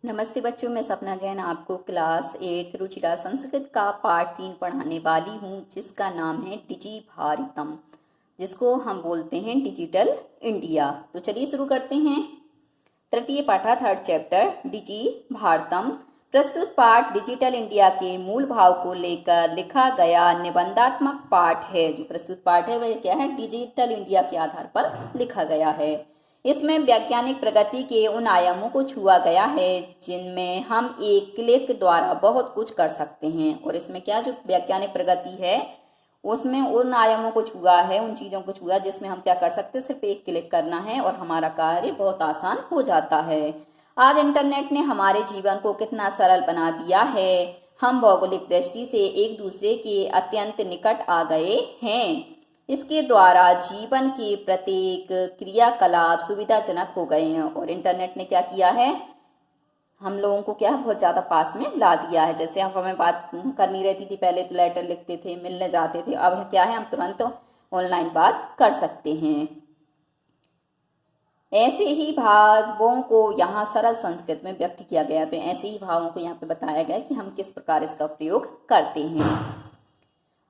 नमस्ते बच्चों, मैं सपना जैन आपको क्लास 8 रुचिरा संस्कृत का पाठ 3 पढ़ाने वाली हूँ, जिसका नाम है डिजी भारतम, जिसको हम बोलते हैं डिजिटल इंडिया। तो चलिए शुरू करते हैं। तृतीय पाठा थर्ड चैप्टर डिजी भारतम। प्रस्तुत पाठ डिजिटल इंडिया के मूल भाव को लेकर लिखा गया निबंधात्मक पाठ है। जो प्रस्तुत पाठ है वह क्या है? डिजिटल इंडिया के आधार पर लिखा गया है। इसमें वैज्ञानिक प्रगति के उन आयामों को छुआ गया है जिनमें हम एक क्लिक द्वारा बहुत कुछ कर सकते हैं। और इसमें क्या जो वैज्ञानिक प्रगति है उसमें उन आयामों को छुआ है, उन चीज़ों को छुआ जिसमें हम क्या कर सकते हैं, सिर्फ एक क्लिक करना है और हमारा कार्य बहुत आसान हो जाता है। आज इंटरनेट ने हमारे जीवन को कितना सरल बना दिया है। हम भौगोलिक दृष्टि से एक दूसरे के अत्यंत निकट आ गए हैं। इसके द्वारा जीवन के प्रत्येक क्रियाकलाप सुविधाजनक हो गए हैं। और इंटरनेट ने क्या किया है, हम लोगों को क्या बहुत ज़्यादा पास में ला दिया है। जैसे हम हमें बात करनी रहती थी, पहले तो लेटर लिखते थे, मिलने जाते थे, अब क्या है हम तुरंत ऑनलाइन बात कर सकते हैं। ऐसे ही भावों को यहाँ सरल संस्कृत में व्यक्त किया गया। तो ऐसे ही भावों को यहाँ पे बताया गया कि हम किस प्रकार इसका प्रयोग करते हैं।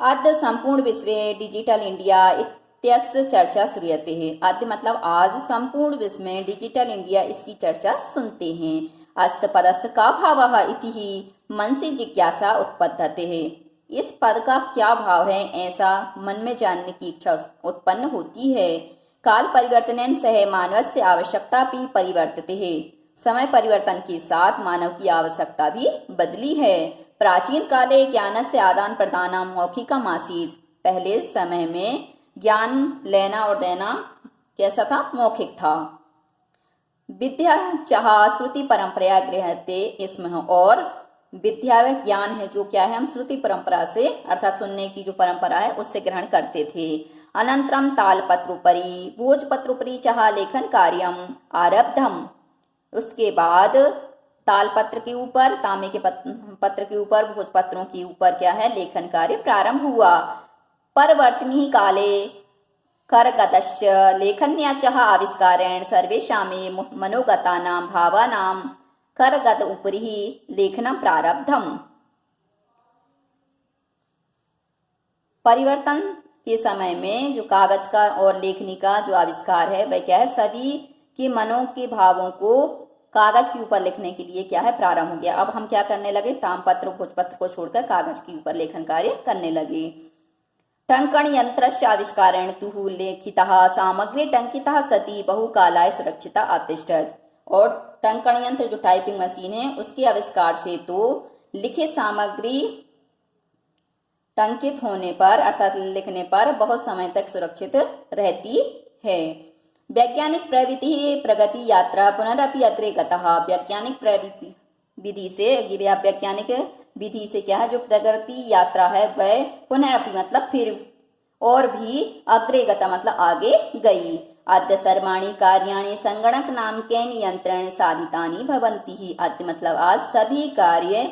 अद्य संपूर्ण विश्व डिजिटल इंडिया इत्यस्य चर्चा श्रूयते है। अद्य मतलब आज संपूर्ण विश्व में डिजिटल इंडिया इसकी चर्चा सुनते हैं। अस्य पदस्य का भावः इति ही मन से जिज्ञासा उत्पद्यते है। इस पद का क्या भाव है, ऐसा मन में जानने की इच्छा उत्पन्न होती है। काल परिवर्तनेन सह मानवस्य आवश्यकता भी परिवर्तते है। समय परिवर्तन के साथ मानव की आवश्यकता भी बदली है। प्राचीन काले ज्ञान से आदान प्रदान मौखिकम आसीत्। पहले समय में ज्ञान लेना और देना कैसा था? मौखिक था। विद्या चाह श्रुति परंपरा गृहते इसमें, और विद्या व ज्ञान है जो क्या है, हम श्रुति परंपरा से अर्थात सुनने की जो परंपरा है उससे ग्रहण करते थे। अनंतरम तालपत्रोपरि भोजपत्रोपरि चाह लेखन कार्यम आरब्धम। उसके बाद तालपत्र के ऊपर, तांबे के पत्र के ऊपर, भोजपत्रों के ऊपर क्या है, लेखन कार्य प्रारंभ हुआ। परवर्तनी काले करगतश्च लेखन्याचः आविष्कारेण सर्वेषामे मनोगतानां भावानां करगत उपरि लेखनं प्रारब्धम्। परिवर्तन के समय में जो कागज का और लेखनी का जो आविष्कार है वह क्या है, सभी के मनों के भावों को कागज के ऊपर लिखने के लिए क्या है, प्रारंभ हो गया। अब हम क्या करने लगे, तामपत्र भोजपत्र को छोड़कर कागज के ऊपर लेखन कार्य करने लगे। टंकण यंत्रस्य आविष्कारेण तु लेखितः सामग्री टंकितः सती बहुकालाय सुरक्षिता अतिष्ठत्। और टंकण यंत्र जो टाइपिंग मशीन है उसके आविष्कार से तो लिखित सामग्री टंकित होने पर अर्थात लिखने पर बहुत समय तक सुरक्षित रहती है। वैज्ञानिक प्रविधि प्रगति यात्रा पुनरअपि अग्रे गतः। वैज्ञानिक प्रविधि विधि से, वैज्ञानिक विधि से क्या है, जो प्रगति यात्रा है वह पुनरअपि मतलब फिर और भी, अग्रे गता मतलब आगे गई। अद्य सर्वाणि कार्याणि संगणक नामकेन यंत्रेण साधितानि भवन्ति ही। अद्य मतलब आज सभी कार्य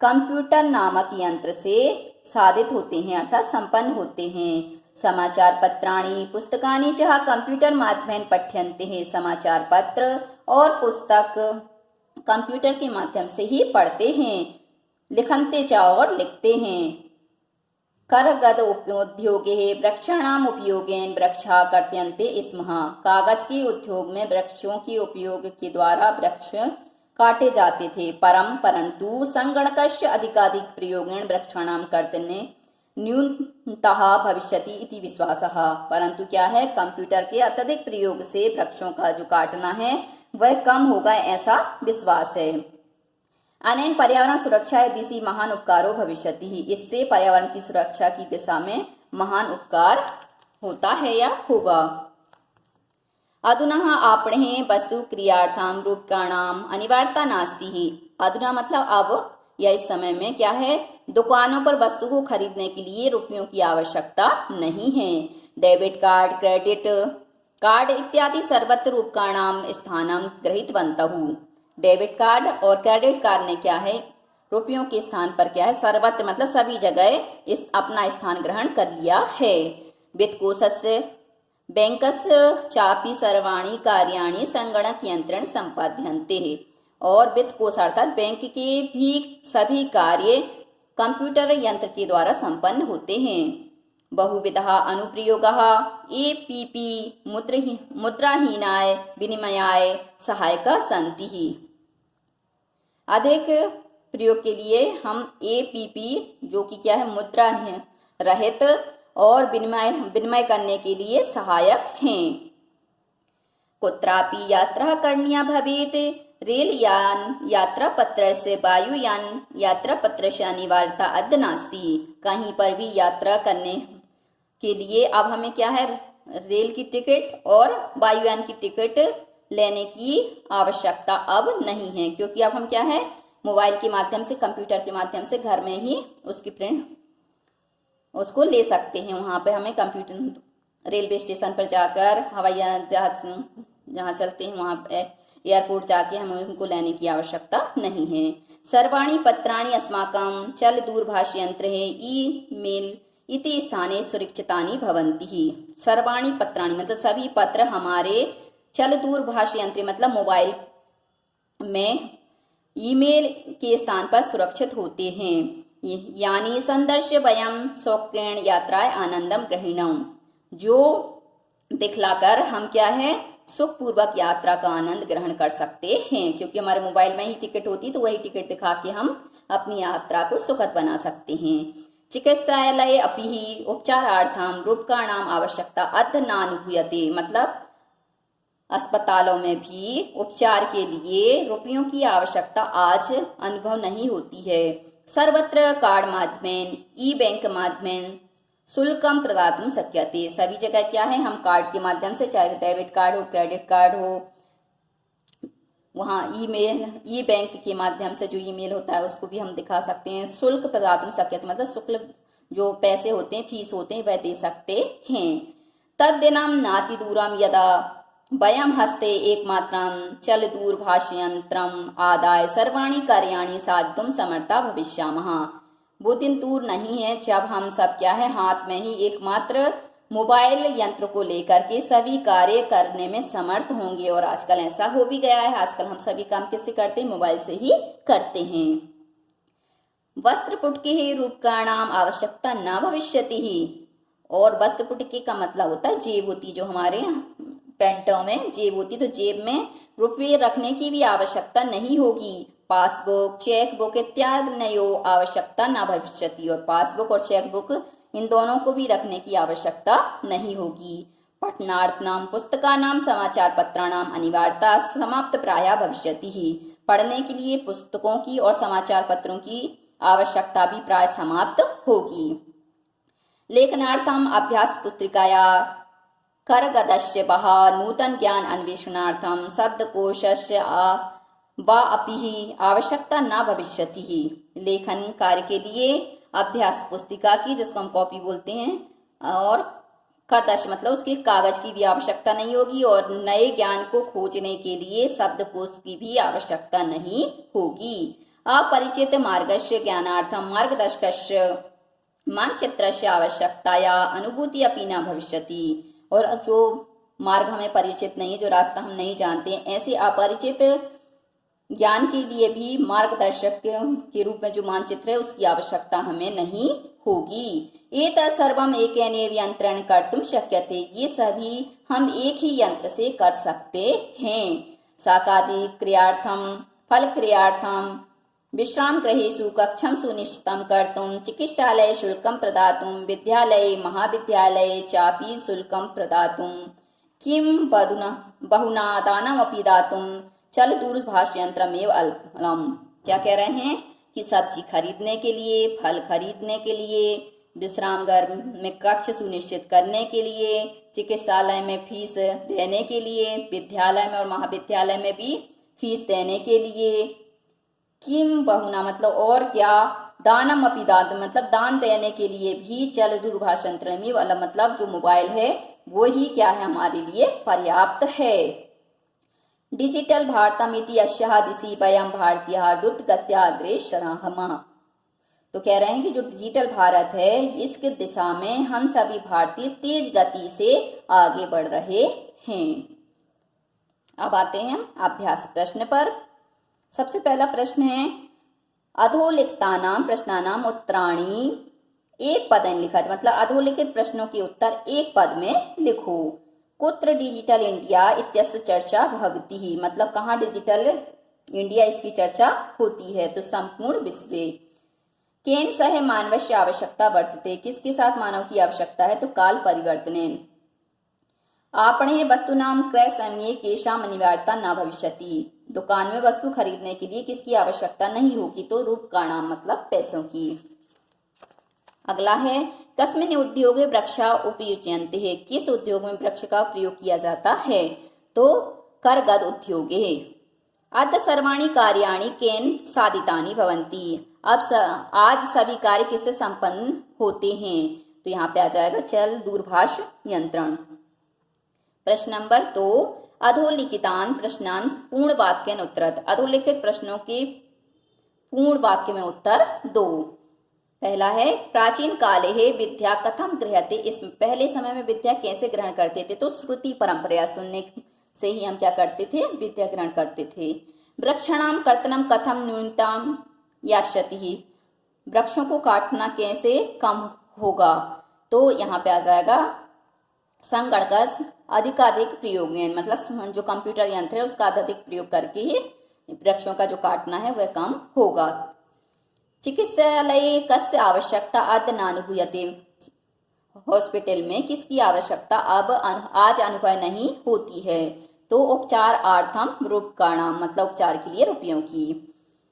कंप्यूटर नामक यंत्र से साधित होते हैं अर्थात संपन्न होते हैं। समाचार पत्राणि पुस्तकानि च कंप्यूटर माध्यमेन पठ्यन्ते हैं। समाचार पत्र और पुस्तक कंप्यूटर के माध्यम से ही पढ़ते हैं। लिखन्ते च और लिखते हैं। करगद उद्योगे वृक्षाणाम उपयोगेन वृक्षा कर्त्यन्ते स्म। कागज के उद्योग में वृक्षों के उपयोग के द्वारा वृक्ष काटे जाते थे। परंतु संगणकस्य अधिकाधिक प्रयोगेन वृक्षाणाम कर्तने न्यूनतः भविष्यति इति विश्वासः। परंतु क्या है, कंप्यूटर के अत्यधिक प्रयोग से वृक्षों का जो काटना है वह कम होगा, ऐसा विश्वास है। अनेन पर्यावरण सुरक्षा दिशि महान उपकारो भविष्यति ही। इससे पर्यावरण की सुरक्षा की दिशा में महान उपकार होता है या होगा। अधुना आपणे वस्तु क्रियार्थाम रूपकाणाम अनिवार्यता नास्ति ही। अधुना मतलब अब या इस समय में क्या है, दुकानों पर वस्तु को खरीदने के लिए रुपयों की आवश्यकता नहीं है। डेबिट कार्ड, क्रेडिट कार्ड इत्यादि सर्वत्र रूपकाणाम स्थानम गृहीतवन्तः। डेबिट कार्ड और क्रेडिट कार्ड ने क्या है, रुपयों के स्थान पर क्या है, सर्वत्र मतलब सभी जगह इस अपना स्थान ग्रहण कर लिया है। वित्तकोशस्य बैंकस्य चापि सर्वाणि कार्याणि संगणक यंत्रेण संपाद्यन्ते। और वित्त कोष अर्थात बैंक के भी सभी कार्य कंप्यूटर यंत्र के द्वारा संपन्न होते हैं। बहुविधः अनुप्रयोगः एपीपी मुद्राहीनाय विनिमयाय सहायका सन्ति। अधिक प्रयोग के लिए हम एपीपी जो कि क्या है मुद्रा रहित और विनिमय करने के लिए सहायक हैं। कुत्रापि यात्रा करणीया भवेत् रेलयान यात्रा पत्र से वायुयान यात्रा पत्र से अनिवार्यता अद्य नास्ति। कहीं पर भी यात्रा करने के लिए अब हमें क्या है रेल की टिकट और वायुयान की टिकट लेने की आवश्यकता अब नहीं है, क्योंकि अब हम क्या है मोबाइल के माध्यम से कंप्यूटर के माध्यम से घर में ही उसकी प्रिंट उसको ले सकते हैं। वहाँ पे हमें कंप्यूटर रेलवे स्टेशन पर जाकर हवाई जहाज जहाँ चलते हैं वहाँ पे एयरपोर्ट जाके हमें उनको लेने की आवश्यकता नहीं है। सर्वाणि पत्राणि अस्माकं चल दूरभाष यंत्र है ईमेल इति स्थाने सुरक्षितानि भवन्ति। सर्वाणि पत्राणि मतलब सभी पत्र हमारे चल दूरभाष यंत्र मतलब मोबाइल में ईमेल के स्थान पर सुरक्षित होते हैं। यानी संदर्श्य वयम सौक्रेण यात्राय आनंदम ग्रहीणम, जो दिखलाकर हम क्या है सुखपूर्वक यात्रा का आनंद ग्रहण कर सकते हैं, क्योंकि हमारे मोबाइल में ही टिकट होती तो वही टिकट दिखा के हम अपनी यात्रा को सुखद बना सकते हैं। चिकित्सालय अपि ही उपचारार्थम रूपकाणाम आवश्यकता अद्य नानुभूयते, मतलब अस्पतालों में भी उपचार के लिए रुपयों की आवश्यकता आज अनुभव नहीं होती है। सर्वत्र कार्ड माध्यमेन ई बैंक माध्यमेन शुल्कम प्रदातुं शक्यते। सभी जगह क्या है हम कार्ड के माध्यम से, चाहे डेबिट कार्ड हो क्रेडिट कार्ड हो, वहाँ ईमेल ई बैंक के माध्यम से जो ईमेल होता है उसको भी हम दिखा सकते हैं। शुल्क प्रदातुं शक्यते मतलब शुल्क जो पैसे होते हैं फीस होते हैं वह दे सकते हैं। तद्दिनं नाति दूरम यदा वयम हस्ते एकमात्रं चल दूरभाषयंत्रम आदाय सर्वाणि कार्याणि साधितुं समर्था भविष्यामः। वो दिन दूर नहीं है जब हम सब क्या है हाथ में ही एकमात्र मोबाइल यंत्र को लेकर के सभी कार्य करने में समर्थ होंगे। और आजकल ऐसा हो भी गया है, आजकल हम सभी काम किससे करते हैं मोबाइल से ही करते हैं। वस्त्रपुटके रूपकाणाम आवश्यकता न भविष्यति ही, और वस्त्रपुटके का मतलब होता है जेब होती जो हमारे पैंटों में जेब होती, तो जेब में रुपये रखने की भी आवश्यकता नहीं होगी। पासबुक चेकबुक इत्यादि नयो आवश्यकता न भविष्यति, और पासबुक और चेकबुक इन दोनों को भी रखने की आवश्यकता नहीं होगी। पठनार्थनाम पुस्तकानाम समाचार पत्राणाम अनिवार्यता समाप्त प्रायः भविष्यति ही, पढ़ने के लिए पुस्तकों की और समाचार पत्रों की आवश्यकता भी प्राय समाप्त होगी। लेखनार्थम अभ्यास पुस्तिकाया करगदस्य बह नूतन ज्ञान अन्वेषणार्थम शब्दकोशस्य वा अपि ही आवश्यकता न भविष्यति ही। लेखन कार्य के लिए अभ्यास पुस्तिका की, जिसको हम कॉपी बोलते हैं, और करदश मतलब उसके कागज की भी आवश्यकता नहीं होगी, और नए ज्ञान को खोजने के लिए शब्दकोश की भी आवश्यकता नहीं होगी। अपरिचित मार्गस्य ज्ञानार्थम मार्गदर्शकस्य मानचित्रस्य आवश्यकताया अनुभूति अपि न भविष्यति, और जो मार्ग हमें परिचित नहीं, जो रास्ता हम नहीं जानते, ऐसे अपरिचित ज्ञान के लिए भी मार्गदर्शक के रूप में जो मानचित्र है उसकी आवश्यकता हमें नहीं होगी। एतत् सर्वम् एकेनैव यंत्रेण कर्तुं शक्यते, ये सभी हम एक ही यंत्र से कर सकते हैं। शाकादि क्रियार्थम फल क्रियार्थम विश्राम गृहेषु कक्षं सुनिश्चितं कर्तुं चिकित्सालये शुल्कं प्रदातुं विद्यालये महाविद्यालये चापि शुल्कं प्रदातुं किं बहुना दानमपि दातुं चल दूरभाष यंत्रमेव अल्पम। क्या कह रहे हैं कि सब्जी खरीदने के लिए, फल खरीदने के लिए, विश्राम गृह में कक्ष सुनिश्चित करने के लिए, चिकित्सालय में फीस देने के लिए, विद्यालय में और महाविद्यालय में भी फीस देने के लिए, किम बहुना मतलब और क्या, दानम अपि दातुम मतलब दान देने के लिए भी चल दूरभाष यंत्रमेव मतलब जो मोबाइल है वो ही क्या है हमारे लिए पर्याप्त है। डिजिटल भारतम इति अस्याः दिशि वयं भारतीयाः द्रुतगत्या अग्रेसरामः। तो कह रहे हैं कि जो डिजिटल भारत है इसकी दिशा में हम सभी भारतीय तेज गति से आगे बढ़ रहे हैं। अब आते हैं हम अभ्यास प्रश्न पर। सबसे पहला प्रश्न है अधोलिखितानां प्रश्नानां उत्तराणि एक पदेन लिखत, मतलब अधोलिखित प्रश्नों के उत्तर एक पद में लिखो। कुत्र डिजिटल इंडिया इत्यस्य चर्चा भवति, मतलब कहाँ डिजिटल इंडिया इसकी चर्चा होती है, तो संपूर्ण विश्व। केन सह मानवस्य आवश्यकता वर्तते, किसके साथ मानव की आवश्यकता है, तो काल परिवर्तनेन। आपणे वस्तूनां क्रय समये केषाम् अनिवार्यता न भविष्यति, दुकान में वस्तु खरीदने के लिए किसकी आवश्यकता नहीं होगी, तो रूपकाणां मतलब पैसों की। अगला है कस्मिन् उद्योगे वृक्षा उपयुज्यन्ते है, किस उद्योग में वृक्ष का प्रयोग किया जाता है, तो करगद उद्योगे। अद्य सर्वाणि कार्याणि केन साधितानि भवन्ति, अब आज सभी कार्य किससे संपन्न होते हैं, तो यहाँ पे आ जाएगा चल दूरभाष यंत्रण। प्रश्न नंबर 2 अधोलिखितान प्रश्नान पूर्ण वाक्यन उत्तरत, अधोलिखित प्रश्नों के पूर्ण वाक्य में उत्तर दो। पहला है प्राचीन काले है विद्या कथम गृह्यते, इस पहले समय में विद्या कैसे ग्रहण करते थे, तो श्रुति परंपरा सुनने से ही हम क्या करते थे, विद्या ग्रहण करते थे। वृक्षाणाम कर्तनम कथम न्यूनतम यास्यति, वृक्षों को काटना कैसे कम होगा, तो यहाँ पे आ जाएगा संगणक अधिकाधिक प्रयोग, मतलब जो कंप्यूटर यंत्र है उसका अधिक प्रयोग करके ही वृक्षों का जो काटना है वह कम होगा। चिकित्सालय कस्य आवश्यकता अद्य नानुभूयते, हॉस्पिटल में किसकी आवश्यकता अब आज अनुभव नहीं होती है, तो उपचार आर्थम रूपकाणां, मतलब उपचार के लिए रुपयों की।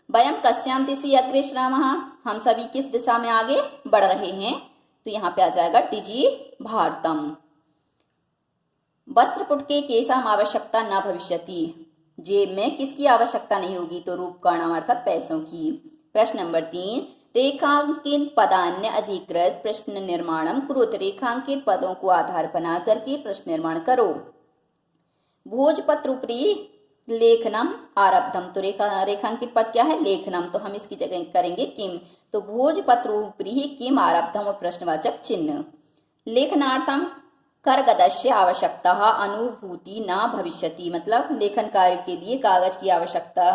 वयम कस्याम दिशि अग्रेसरामः, हम सभी किस दिशा में आगे बढ़ रहे हैं, तो यहाँ पे आ जाएगा डिजी भारतम। वस्त्रपुट के केशाम आवश्यकता न भविष्यति, जेब में किसकी आवश्यकता नहीं होगी, तो रूपकाणां अर्थात पैसों की। प्रश्न नंबर 3 रेखांकित पदान्य अधिकृत प्रश्न निर्माणम कुरुत, रेखांकित पदों को आधार बना करके प्रश्न निर्माण करो। भोजपत्र उपरी लेखनम आरब्धम, तो रेखांकित पद क्या है, लेखनम, तो हम इसकी जगह करेंगे किम, तो भोजपत्र उपरी ही किम आरब्धम और प्रश्नवाचक चिन्ह। लेखनार्थम करगदस्य आवश्यकता अनुभूति न भविष्यति, मतलब लेखन कार्य के लिए कागज की आवश्यकता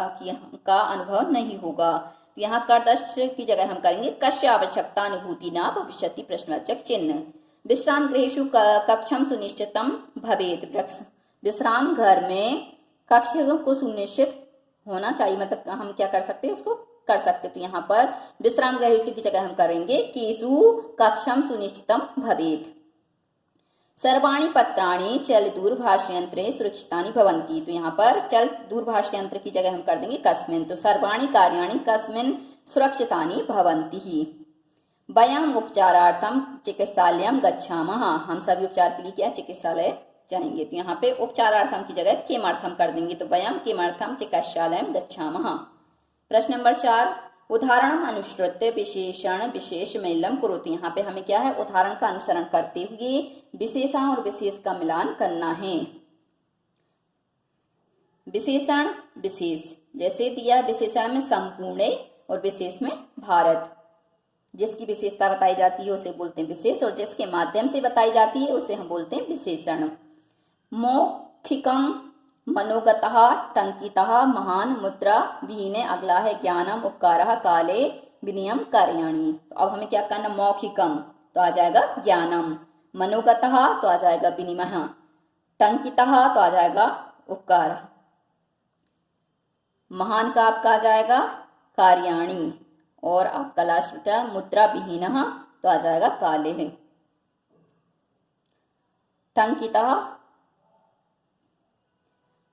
का अनुभव नहीं होगा, यहाँ करदस्य की जगह हम करेंगे कस्य आवश्यकता अनुभूति न भविष्यति प्रश्नवाचक चिन्ह। विश्राम गृहेषु कक्षम सुनिश्चितम भवेत, विश्राम घर में कक्ष को सुनिश्चित होना चाहिए, मतलब हम क्या कर सकते हैं, उसको कर सकते, तो यहाँ पर विश्राम गृहेषु की जगह हम करेंगे केषु कक्षम सुनिश्चितम भवेत। सर्वाणि पत्राणि चल दूरभाष यंत्रे सुरक्षितानि भवन्ति, तो यहाँ पर चल दूरभाष यंत्र की जगह हम कर देंगे कस्मिन्, तो सर्वाणि कार्याणि कस्मिन् सुरक्षितानि भवन्ति। वयम् उपचारार्थम चिकित्सालयं गच्छामः, हम सभी उपचार के लिए क्या चिकित्सालय जाएंगे, तो यहाँ पे उपचारार्थम की जगह किमर्थम कर देंगे, तो वयम् किमर्थम चिकित्सालयं गच्छामः। प्रश्न नंबर 4 उदाहरण अनुसृत्य विशेषण विशेष मेलम कुरुते, यहाँ पे हमें क्या है, उदाहरण का अनुसरण करते हुए विशेषण और विशेष का मिलान करना है। विशेषण विशेष जैसे दिया, विशेषण में संपूर्ण और विशेष में भारत, जिसकी विशेषता बताई जाती है उसे बोलते हैं विशेष, और जिसके माध्यम से बताई जाती है उसे हम बोलते हैं विशेषण। मौखिकम मनोगतः टंकितः महान मुद्रा विहीने, अगला है ज्ञानम उपकारः काले विनियम कार्याणि, तो अब हमें क्या करना, मौखिकम तो आ जाएगा ज्ञानम, मनोगतः तो आ जाएगा विनिमय, टंकितः तो आ जाएगा उपकार, महान का आपका आ जाएगा कार्याणि, और आपका लास्ट मुद्रा विहीन तो आ जाएगा काले है, टंकितः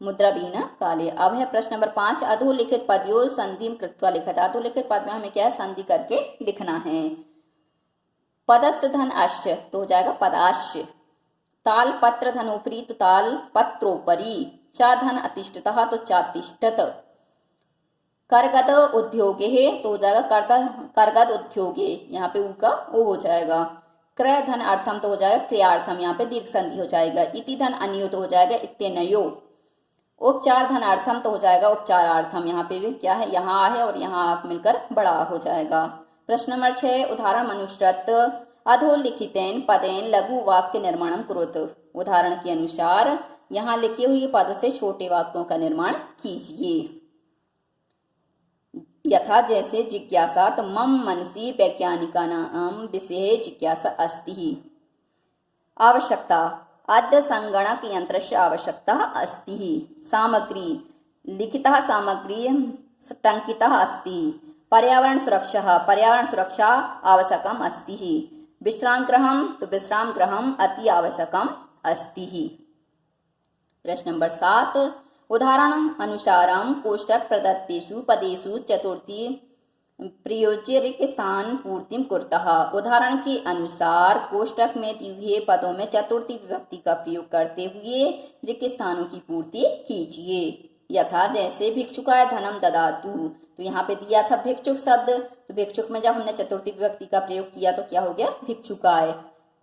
मुद्रा विहीन काले। अब है प्रश्न नंबर 5 अधोलिखित पदयों संधिम कृत्वा लिखत, अधोलिखित पद में हमें क्या है, संधि करके लिखना है। पदस्य धन अश्य तो हो जाएगा पदाश्य, ताल पत्र धनोपरी तो ताल पत्रोपरी, चा धन अतिष्ठतः तो चातिष्ठत, करगद उद्योगे है तो हो जाएगा करगद उद्योगे, यहाँ पे ऊ का ओ हो जाएगा। क्रय धन अर्थम तो हो जाएगा क्रियार्थम, यहाँ पे दीर्घ संधि हो जाएगा। इति धन अन्यो तो हो जाएगा इत्यनयो। उपचार धनार्थम तो हो जाएगा उपचारार्थम, यहाँ पे भी क्या है, यहाँ है और यहाँ मिलकर बड़ा हो जाएगा। प्रश्न नंबर 6 उदाहरण अनुसृत अधोलिखितेन पदेन लघु वाक्य निर्माणम कुरुत, उदाहरण के अनुसार यहाँ लिखे हुए पद से छोटे वाक्यों का निर्माण कीजिए। यथा जैसे जिज्ञासा तो मम मनसि वैज्ञानिकानां विषये जिज्ञासा अस्ति। आवश्यकता अद्य संगणक यंत्रस्य आवश्यकता अस्ति। सामग्री लिखितः सामग्री टङ्कितः अस्ति। पर्यावरण सुरक्षा आवश्यकम् अस्ति। विश्रामगृहं तो विश्रामगृहम् अति आवश्यकम् अस्ति। प्रश्न नंबर 7 उदाहरण अनुसारं कोष्टक प्रदत्तेषु पदेषु चतुर्थी प्रयोज्य रिक्त स्थान पूर्तिम कुर्तः। उदाहरण के अनुसार कोष्टक में दिए हुए पदों में चतुर्थी विभक्ति का प्रयोग करते हुए रिक्त स्थानों की पूर्ति कीजिए। यथा जैसे भिक्षुकाय धनम ददातु, तो यहाँ पे दिया था भिक्षुक शब्द, तो भिक्षुक में जब हमने चतुर्थी विभक्ति का प्रयोग किया तो क्या हो गया भिक्षुकाय,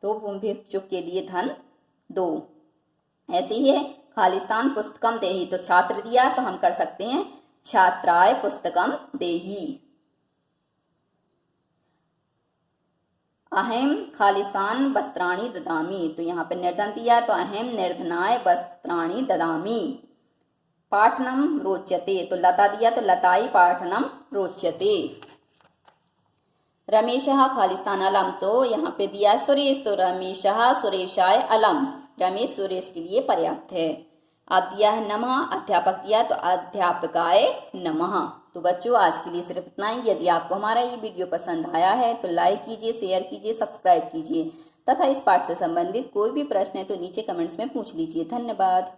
तो भिक्षुक के लिए धन दो। ऐसे ही है खालिस्तान पुस्तकम देही, तो छात्र दिया तो हम कर सकते हैं छात्राय पुस्तकम देही। अहम खालिस्तान वस्त्राणि ददामि, तो यहाँ पे निर्धन दिया तो अहम निर्धनाय वस्त्राणि ददामि। पाठनम रोचते, तो लता दिया तो लताई पाठनम रोचते। रमेशः खालिस्तान अलम, तो यहाँ पे दिया सुरेश, तो रमेशः सुरेशाय अलम, रमेश सुरेश के लिए पर्याप्त है। अब दिया है नमः, अध्यापक दिया तो अध्यापकाय नमः। तो बच्चों आज के लिए सिर्फ इतना ही। यदि आपको हमारा ये वीडियो पसंद आया है तो लाइक कीजिए, शेयर कीजिए, सब्सक्राइब कीजिए तथा इस पाठ से संबंधित कोई भी प्रश्न है तो नीचे कमेंट्स में पूछ लीजिए। धन्यवाद।